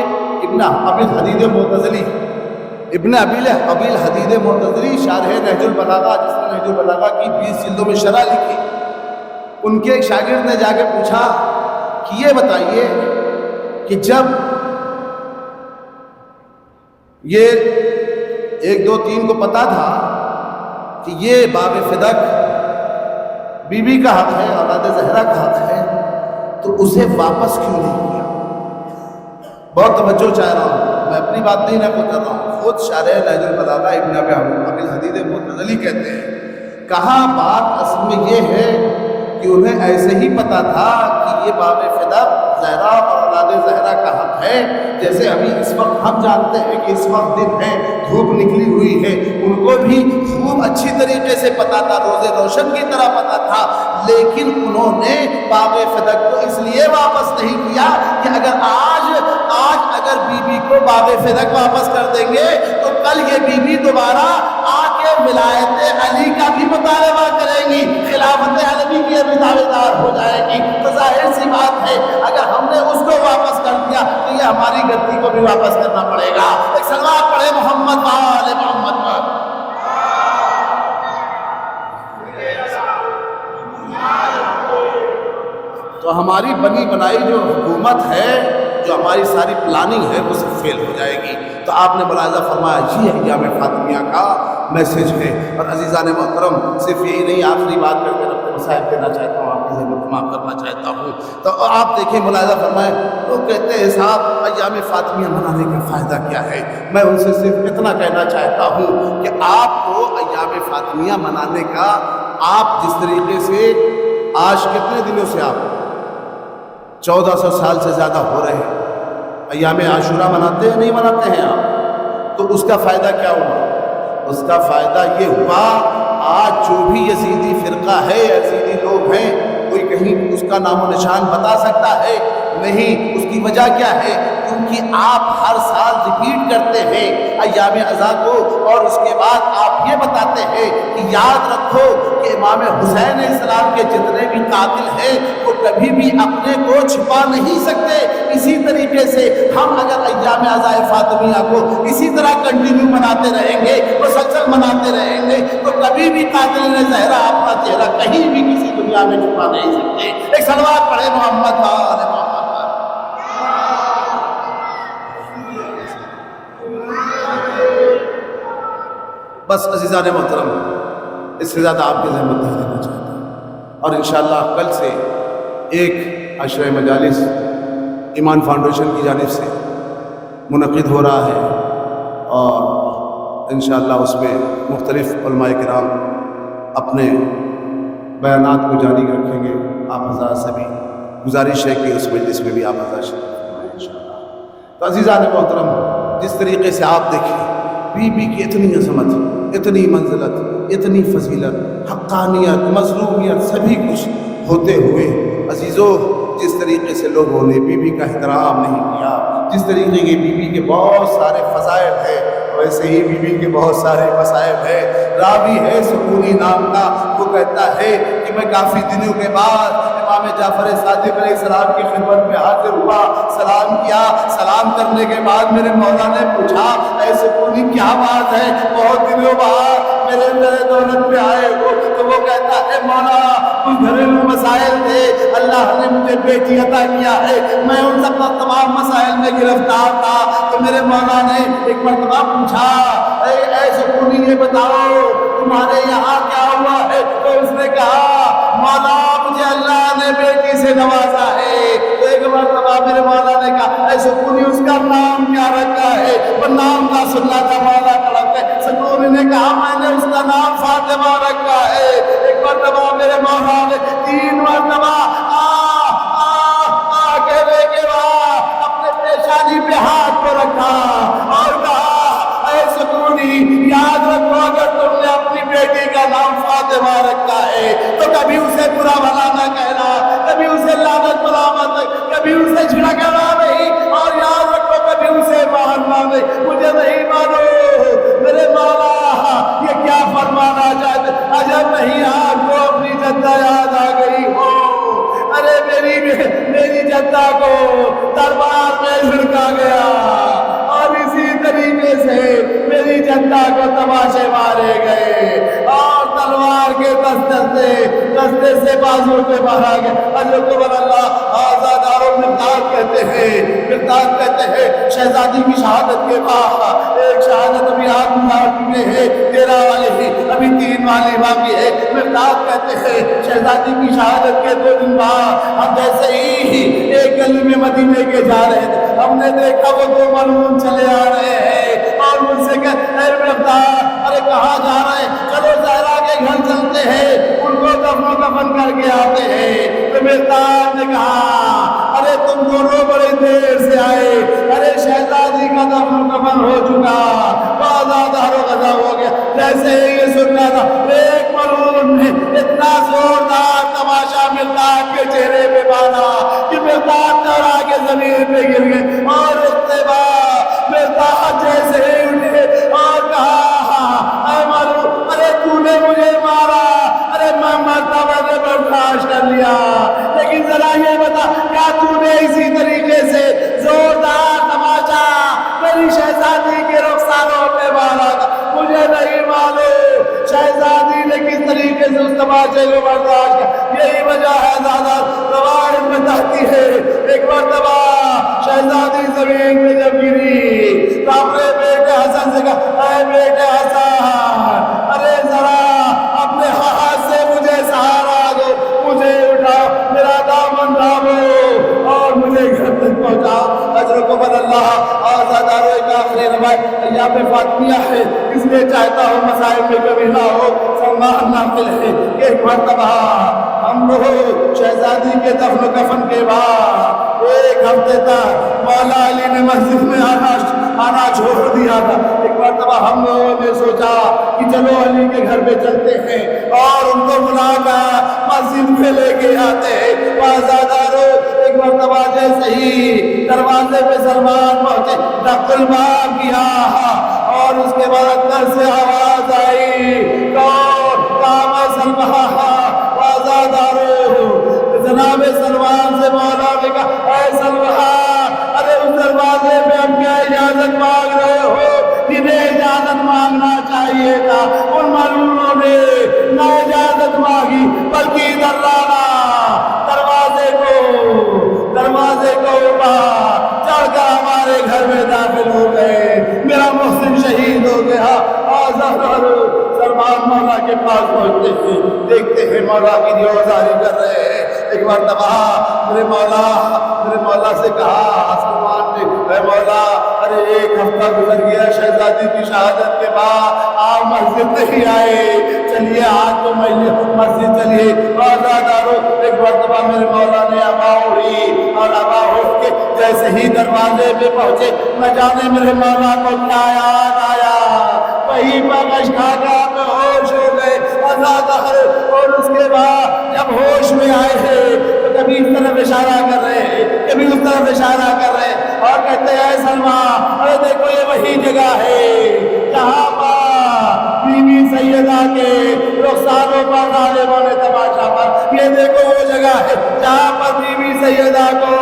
ابن ابی الحدید معتزلی، ابن ابی الحدید معتزلی شارح نہج البلاغہ، جس نے نہج البلاغہ کی 20 جلدوں میں شرح لکھی، ان کے ایک شاگرد نے جا کے پوچھا کہ یہ بتائیے کہ جب یہ 1 2 3 کو پتا تھا کہ یہ باغ فدق بی بی کا حق ہے، اولاد زہرا کا حق ہے، تو اسے واپس کیوں نہیں کیا؟ بہت توجہ چاہ رہا ہوں، میں اپنی بات نہیں نقل کر رہا ہوں، خود شارح نہج البلاغہ ابن ابی الحدید معتزلی کہتے ہیں، کہا بات اصل میں یہ ہے کہ انہیں ایسے ہی پتا تھا کہ یہ باغ فدق زہرا اور اولاد زہرا کا حق ہے، جیسے ابھی اس وقت ہم جانتے ہیں کہ اس وقت دن ہے، دھوپ نکلی ہوئی ہے، ان کو بھی خوب اچھی طریقے سے پتا تھا، روز روشن کی طرح پتا تھا، لیکن انہوں نے باغ فدق کو اس لیے واپس نہیں کیا کہ اگر آج اگر بی بی کو باغ فدق واپس کر دیں گے تو کل یہ بی بی دوبارہ آ کے ولایت علی کا بھی مطالبہ کریں گی، خلافت علی کی بھی دعوے دار ہو جائے گی۔ تو ظاہر سی بات ہے اگر ہم نے اس کو واپس کر دیا تو یہ ہماری غلطی کو بھی واپس کرنا پڑے گا۔ ایک صلوات پڑھے محمد وآل محمد پر۔ تو ہماری بنی بنائی جو حکومت ہے، جو ہماری ساری پلاننگ ہے، وہ سب فیل ہو جائے گی۔ تو آپ نے ملاحظہ فرمایا یہ ایام فاطمیہ کا میسج ہے۔ اور عزیزان محترم، صرف یہی نہیں، آخری بات کر کے اپنے مسائل دینا چاہتا ہوں، آپ کی ذمت معاف کرنا چاہتا ہوں۔ تو آپ دیکھیں، ملاحظہ فرمائیں، لوگ کہتے ہیں صاحب ایام فاطمیہ منانے کا فائدہ کیا ہے؟ میں ان سے صرف اتنا کہنا چاہتا ہوں کہ آپ کو ایام فاطمیہ منانے کا، آپ جس طریقے سے آج کتنے دنوں سے آپ 1400 سال سے زیادہ ہو رہے ہیں ایام عاشورہ مناتے ہیں، نہیں مناتے ہیں آپ، تو اس کا فائدہ کیا ہوا؟ اس کا فائدہ یہ ہوا آج جو بھی یزیدی فرقہ ہے، یزیدی لوگ ہیں، کوئی کہیں اس کا نام و نشان بتا سکتا ہے؟ نہیں۔ اس کی وجہ کیا ہے؟ کیونکہ آپ ہر سال ریپیٹ کرتے ہیں ایام عزا کو، اور اس کے بعد آپ یہ بتاتے ہیں کہ یاد رکھو کہ امام حسین علیہ السلام کے جتنے بھی قاتل ہیں وہ کبھی بھی اپنے کو چھپا نہیں سکتے۔ اسی طریقے سے ہم اگر ایام عزا فاطمیہ کو اسی طرح کنٹینیو مناتے رہیں گے، مسلسل مناتے رہیں گے، تو کبھی بھی قاتل زہرا اپنا چہرہ کہیں بھی کسی دنیا میں چھپا نہیں سکتے۔ ایک صلوات پڑھے محمد وآل محمد۔ بس عزیزان محترم، اس سے زیادہ آپ کی زحمت نہیں دینا چاہتا، اور انشاءاللہ کل سے ایک عشرہ مجالس ایمان فاؤنڈیشن کی جانب سے منعقد ہو رہا ہے، اور انشاءاللہ اس میں مختلف علماء کرام اپنے بیانات کو جاری رکھیں گے۔ آپ حضرات سے بھی گزارش ہے کہ اس مجلس میں بھی آپ حضرات شریک فرمائیں انشاءاللہ۔ تو عزیزان محترم، جس طریقے سے آپ دیکھیں بی بی کی اتنی عظمت، اتنی منزلت، اتنی فضیلت، حقانیت، مظلومیت، سبھی کچھ ہوتے ہوئے عزیزو، جس طریقے سے لوگوں نے بی بی کا احترام نہیں کیا، جس طریقے کی بی بی کے بہت سارے فضائل ہیں، ویسے ہی بی بی کے بہت سارے مسائل ہیں۔ راوی ہے سکونی نام کا، وہ کہتا ہے کہ میں کافی دنوں کے بعد امام جعفر صادق علیہ السلام کی خدمت میں حاضر ہوا، سلام کیا، سلام کرنے کے بعد میرے مولا نے پوچھا اے سکونی کیا بات ہے، بہت دنوں بعد میرے دولت میں آئے ہو؟ تو وہ کہتا ہے مولا کچھ گھریلو مسائل تھے، اللہ نے مجھے بیٹی عطا کیا ہے، میں ان سب تمام مسائل میں گرفتار تھا۔ تو میرے مولا نے ایک مرتبہ پوچھا اے سکونی یہ بتاؤ تمہارے یہاں کیا ہوا ہے؟ تو اس نے کہا مولا مجھے اللہ نے بیٹی سے نوازا ہے۔ تو ایک مرتبہ میرے مولا نے کہا اے سکونی اس کا نام کیا رکھا ہے؟ وہ نام کا سننا تھا مولا طلب ہے۔ سکونی نے کہا میں نے اس کا نام فاطمہ رکھا ہے۔ ایک مرتبہ میرے مولا نے 3 مرتبہ کہنے کے بعد اپنے پیشانی پہ ہاتھ کو رکھا اور کہا اے سکونی یاد رکھو اگر تم نے اپنی بیٹی کا نام فاطمہ رکھا ہے تو کبھی اسے برا بھلا نہ کہنا، کبھی اسے لعنت ملامت، کبھی اسے جھڑکنا نہیں، اور یاد رکھو کبھی اسے مارنا نہیں۔ مجھے نہیں مانو میرے مولا یہ کیا فرمانا چاہتے؟ عجب نہیں آپ کو اپنی جدہ یاد آ گئی ہو۔ ارے میری جدہ کو دربار میں جھڑکا گیا، اور اسی طریقے سے میری جدہ کو تماشے مارے گئے، اور تلوار کے دستے سے بازو پہ مارا گیا۔ حضرت اللہ آزادار و مرتاد کہتے ہیں شہزادی کی شہادت کے بعد ایک شہادت ابھی آپ گزار چکے ہیں، 13 والی ہی ابھی 3 والی باقی ہے۔ مرتاد کہتے ہیں شہزادی کی شہادت کے 2 دن بعد ہم جیسے ہی ایک گلی میں مدینے کے جا رہے تھے، ہم نے دیکھا وہ 2 ملعون چلے آ رہے ہیں، اور مجھ سے کہتے اے مرتاد ارے کہاں جا رہے ہیں؟ چلو زہرا کے گھر چلتے ہیں، ان کو دفن و کفن کر کے آتے ہیں۔ تو مرتاد نے کہا ارے تم دونوں بڑی دیر سے آئے، ارے شہزادی کا دفن و کفن ہو چکا، بازار و غضب ہو گیا۔ جیسے ہی یہ سن رہا تھا ایک ملعون نے اتنا زوردار تماشا مرتاد کے چہرے پہ باندھا کہ مرتاد ڈرا کے زمین پہ گر گئے، اور اس کے بعد مرتاد جیسے ہی اٹھے اور کہا اے ملعون ارے تو نے مجھے مارا، ارے میں مرتبہ نے برداشت کر لیا، لیکن ذرا یہ بتا کیا تو نے اسی طریقے سے زوردار تماشا میری شہزادی کے رخساروں پہ مارا تھا؟ مجھے نہیں معلوم شہزادی نے کس طریقے سے اس تماشے کو برداشت کیا۔ یہی وجہ ہے زیادہ روایت بتاتی ہے ایک مرتبہ شہزادی زمین پہ جب گری تو اپنے بیٹے حسن سے کہا اے بیٹے حسن ارے ذرا اپنے ہاتھ سے مجھے سہارا دو، مجھے اٹھاؤ، میرا دامن تھامو اور مجھے گھر تک پہنچاؤ۔ حضرت قبل اللہ آزادار ایک آخری روایت ایام فاطمیہ ہے، اس لیے چاہتا ہوں مسائل میں کبھی نہ ہو سلمان ناقل ہے۔ ایک مرتبہ ہم لوگ شہزادی کے دفن و کفن کے بعد 1 ہفتے تک مولا علی نے مسجد میں آنا چھوڑ دیا تھا۔ ایک مرتبہ ہم لوگوں نے سوچا کہ چلو علی کے گھر پہ چلتے ہیں اور ان کو بلا کر مسجد میں لے کے آتے ہیں۔ آزادارو ایک مرتبہ جیسے ہی دروازے پہ سلمان پہنچے، ڈق الباب کیا اور اس کے بعد اندر سے آواز آئی کون؟ کام سلمان۔ آزادارو جناب سلمان سے مولا نے کہا اے سلمان ارے اس دروازے پہ ہم کیا اجازت مانگ رہے ہو؟ جنہیں اجازت مانگنا چاہیے تھا ان ملعونوں نے نہ اجازت مانگی بلکہ ادھر لانا دروازے کو اوپر چڑھ کر ہمارے گھر میں داخل ہو گئے، میرا محسن شہید ہو گیا۔ سلمان مولا کے پاس پہنچتے ہیں، دیکھتے ہیں مولا کی دیوزاری کر رہے ہیں، ایک مرتبہ میرے مولا سے کہا سلمان نے، اے مولا ارے ایک ہفتہ گزر گیا شہزادی کی شہادت کے بعد، آپ مسجد نہیں آئے، چلیے آج تو مسجد چلیے آزادارو۔ ایک مرتبہ میرے مولا نے ابا اڑی اور ابا اٹھ کے جیسے ہی دروازے پہ پہنچے، نہ جانے میرے مولا کو کیا یاد آیا، وہی بغش کھا کے آپ ہوش ہو گئے آزادار۔ اور اس کے بعد جب ہوش میں آئے ہیں تو کبھی اس طرف اشارہ کر رہے ہیں، کبھی اس طرف اشارہ کر رہے ہیں اور کہتے ہیں اے سلمان ارے دیکھو یہ وہی جگہ ہے جہاں پر بی بی سیدہ کے رخساروں پر ظالموں نے تماشا پر، یہ دیکھو وہ جگہ ہے جہاں پر بی بی سیدہ کو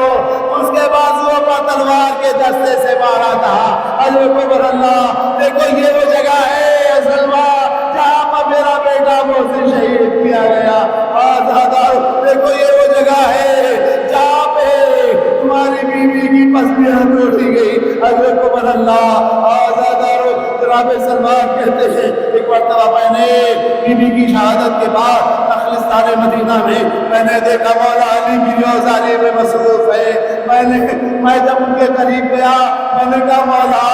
اس کے بازوؤں پر تلوار کے دستے سے مارا تھا۔ اکبر اللہ، دیکھو یہ وہ جگہ ہے سلمان جہاں پر میرا بیٹا محسن شہید کیا گیا۔ آزادار، دیکھو یہ وہ جگہ ہے جہاں پہ تمہاری بیوی کی پسلیاں توڑی گئی۔ اکبر اللہ، آزادار جناب سلمان کہتے ہیں ایک مرتبہ میں نے بیوی کی شہادت کے بعد نخلستان مدینہ میں نے دیکھا مولا علی کی روزاری میں مصروف ہے۔ میں جب ان کے قریب گیا میں نے کہا مولا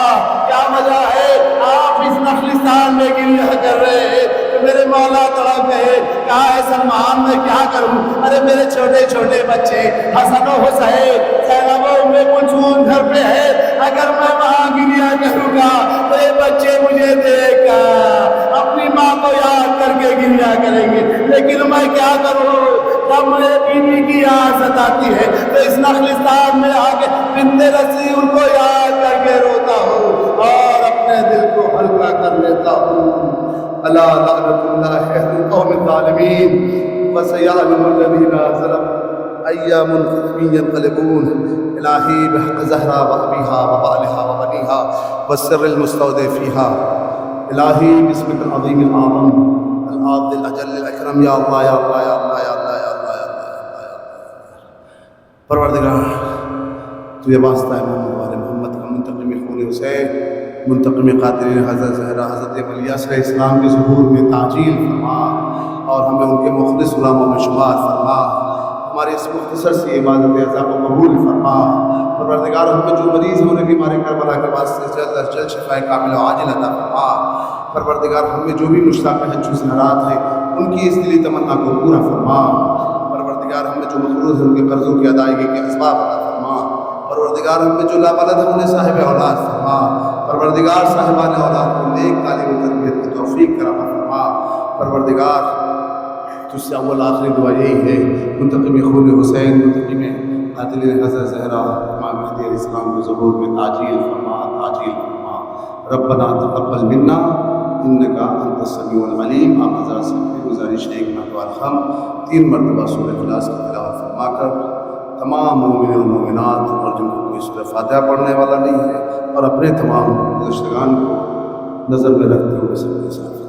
کیا وجہ ہے آپ اس نخلستان میں گریہ کر رہے ہیں؟ تو میرے مولا تڑپ گئے، کہا ہے سلمان میں کیا کروں، ارے میرے چھوٹے چھوٹے بچے حسن و حسین زینب و ام کلثوم گھر پہ ہے، اگر میں وہاں گریہ کروں گا تو یہ بچے مجھے دیکھ کر اپنی ماں کو یاد کر کے گریہ کریں گے، لیکن میں کیا کروں؟ جب میرے بیوی کی یاد ستاتی ہے تو اس نخلستان میں آ کے بنت رسول کو یاد کر کے روتا ہوں اور اپنے دل کو ہلکا کر لیتا ہوں۔ الا لعنت اللہ علی القوم الظالمین وسيعلم الذين ظلموا أي منقلب ينقلبون۔ الہی بحق زہرا وابیہا وبالہا وبنیہا والسر المستودع فیہا، الہی باسمک العظیم الاعظم العادل الاجل الاکرم، یا اللہ یا اللہ یا اللہ یا اللہ یا اللہ یا اللہ یا اللہ۔ پروردگار تو یہ واسطہ ہے محمد والے محمد کا، منتقم خون حسین، منتقم قاتلین حضرت زہرا حضرت علیہ علیہ السلام کے ظہور میں تعجیل فرما اور ہمیں ان کے مخلص غلاموں میں شمار فرما، ہماری اس مختصر سی عبادت عزا کو قبول فرما۔ پروردگار ہمیں جو مریض ہیں انہیں بیمار کربلا کے واسطے جلد از جلد شفاء کامل و عاجل عطا فرما۔ پروردگار ہمیں جو بھی مشتاق حج و زیارات ہیں ان کی اس دلی تمنا کو پورا فرما۔ پروردگار ہمیں جو مقروض ہیں ان کے قرضوں کی ادائیگی کے اسباب عطا فرما۔ پروردگار ہمیں جو لاولد ہیں انہیں صاحب اولاد فرما۔ پروردگار صاحبان اولاد کو نیک تعلیم و تربیت کی توفیق کرا فرما۔ پروردگار تجھ سے اول آخری دعا یہی ہے، منتقم خون حسین، منتقم قاتلین حضرت زہرا امام مہدی علیہ السلام کے ظہور میں تعجیل فرما، تعجیل فرما۔ ربنا تقبل منا انک انت السمیع العلیم۔ آپ حضرات سے گزارش ہے کہ ہم 3 مرتبہ سورہ اخلاص کی تلاوت فرما کر تمام مومنین و مومنات اور جن کو کوئی سورہ فاتحہ پڑھنے والا نہیں ہے اور اپنے تمام گزشتگان کو نظر میں رکھتے ہوئے سب کے ساتھ